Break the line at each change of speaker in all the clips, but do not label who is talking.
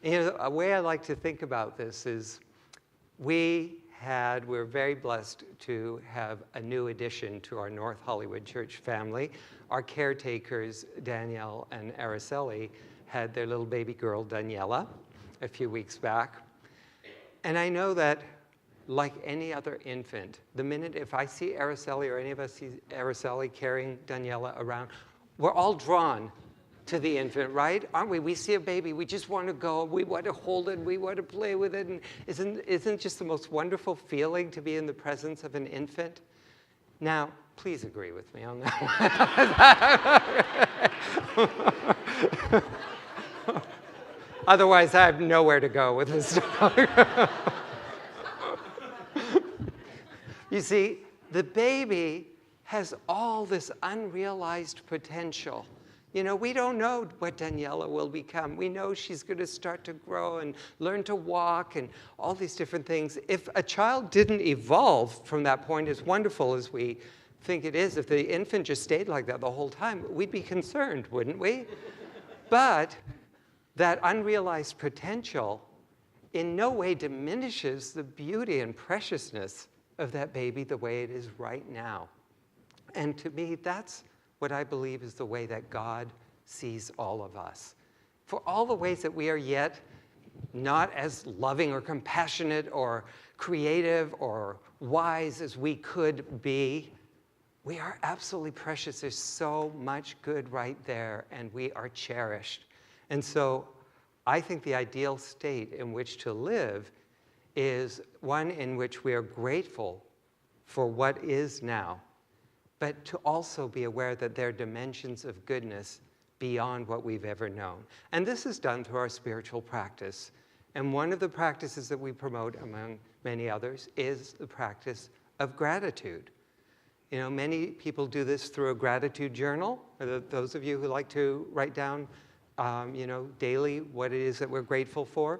A way I like to think about this is we're very blessed to have a new addition to our North Hollywood church family. Our caretakers, Danielle and Araceli, had their little baby girl, Daniela, a few weeks back. And I know that, like any other infant, the minute if I see Araceli or any of us see Araceli carrying Daniela around, we're all drawn to the infant, right? Aren't we? We see a baby, we just want to go, we want to hold it, we want to play with it. And isn't just the most wonderful feeling to be in the presence of an infant? Now, please agree with me on that. Otherwise, I have nowhere to go with this talk. You see, the baby has all this unrealized potential. You know, we don't know what Daniela will become. We know she's going to start to grow and learn to walk and all these different things. If a child didn't evolve from that point, as wonderful as we think it is, if the infant just stayed like that the whole time, we'd be concerned, wouldn't we? But that unrealized potential in no way diminishes the beauty and preciousness of that baby the way it is right now. And to me, that's what I believe is the way that God sees all of us. For all the ways that we are yet not as loving or compassionate or creative or wise as we could be, we are absolutely precious. There's so much good right there, and we are cherished. And so I think the ideal state in which to live is one in which we are grateful for what is now, but to also be aware that there are dimensions of goodness beyond what we've ever known. And this is done through our spiritual practice. And one of the practices that we promote, among many others, is the practice of gratitude. You know, many people do this through a gratitude journal. Those of you who like to write down, daily what it is that we're grateful for.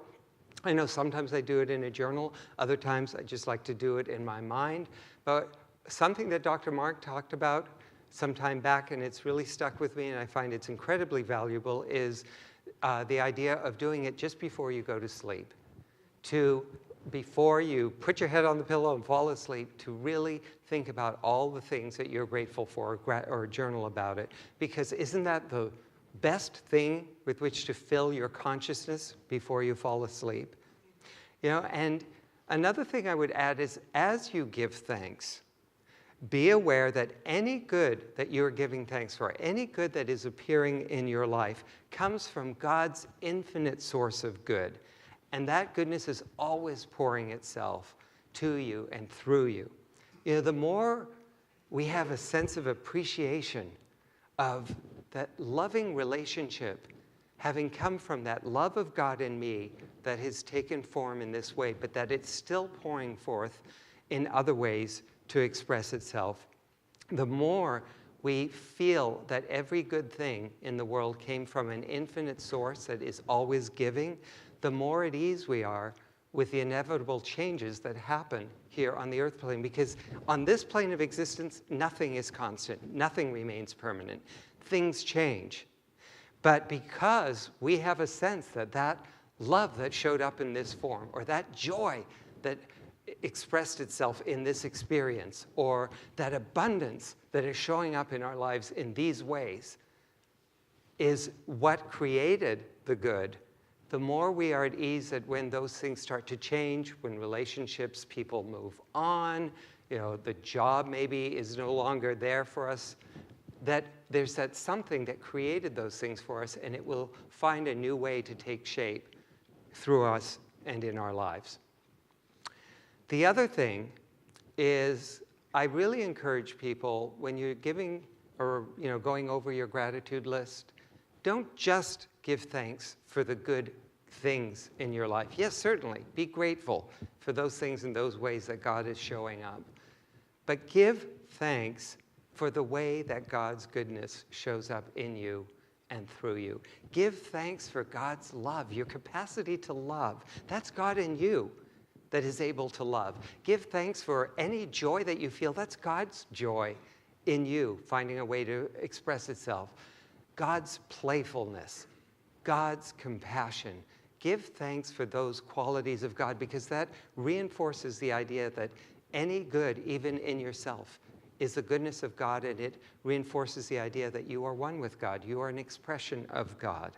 I know sometimes I do it in a journal. Other times I just like to do it in my mind. But something that Dr. Marc talked about some time back, and it's really stuck with me, and I find it's incredibly valuable, is the idea of doing it just before you go to sleep. Before you put your head on the pillow and fall asleep, to really think about all the things that you're grateful for, or journal about it. Because isn't that the best thing with which to fill your consciousness before you fall asleep? You know, and another thing I would add is, as you give thanks, be aware that any good that you're giving thanks for, any good that is appearing in your life, comes from God's infinite source of good. And that goodness is always pouring itself to you and through you. You know, the more we have a sense of appreciation of that loving relationship having come from that love of God in me that has taken form in this way, but that it's still pouring forth in other ways to express itself, the more we feel that every good thing in the world came from an infinite source that is always giving, the more at ease we are with the inevitable changes that happen here on the earth plane. Because on this plane of existence, nothing is constant. Nothing remains permanent. Things change. But because we have a sense that that love that showed up in this form, or that joy that expressed itself in this experience, or that abundance that is showing up in our lives in these ways, is what created the good, the more we are at ease that when those things start to change, when relationships, people move on, you know, the job maybe is no longer there for us, that there's that something that created those things for us, and it will find a new way to take shape through us and in our lives. The other thing is, I really encourage people, when you're giving or going over your gratitude list, don't just give thanks for the good things in your life. Yes, certainly, be grateful for those things in those ways that God is showing up. But give thanks for the way that God's goodness shows up in you and through you. Give thanks for God's love, your capacity to love. That's God in you that is able to love. Give thanks for any joy that you feel. That's God's joy in you, finding a way to express itself. God's playfulness, God's compassion. give thanks for those qualities of God, because that reinforces the idea that any good, even in yourself, is the goodness of God, and it reinforces the idea that you are one with God. You are an expression of God.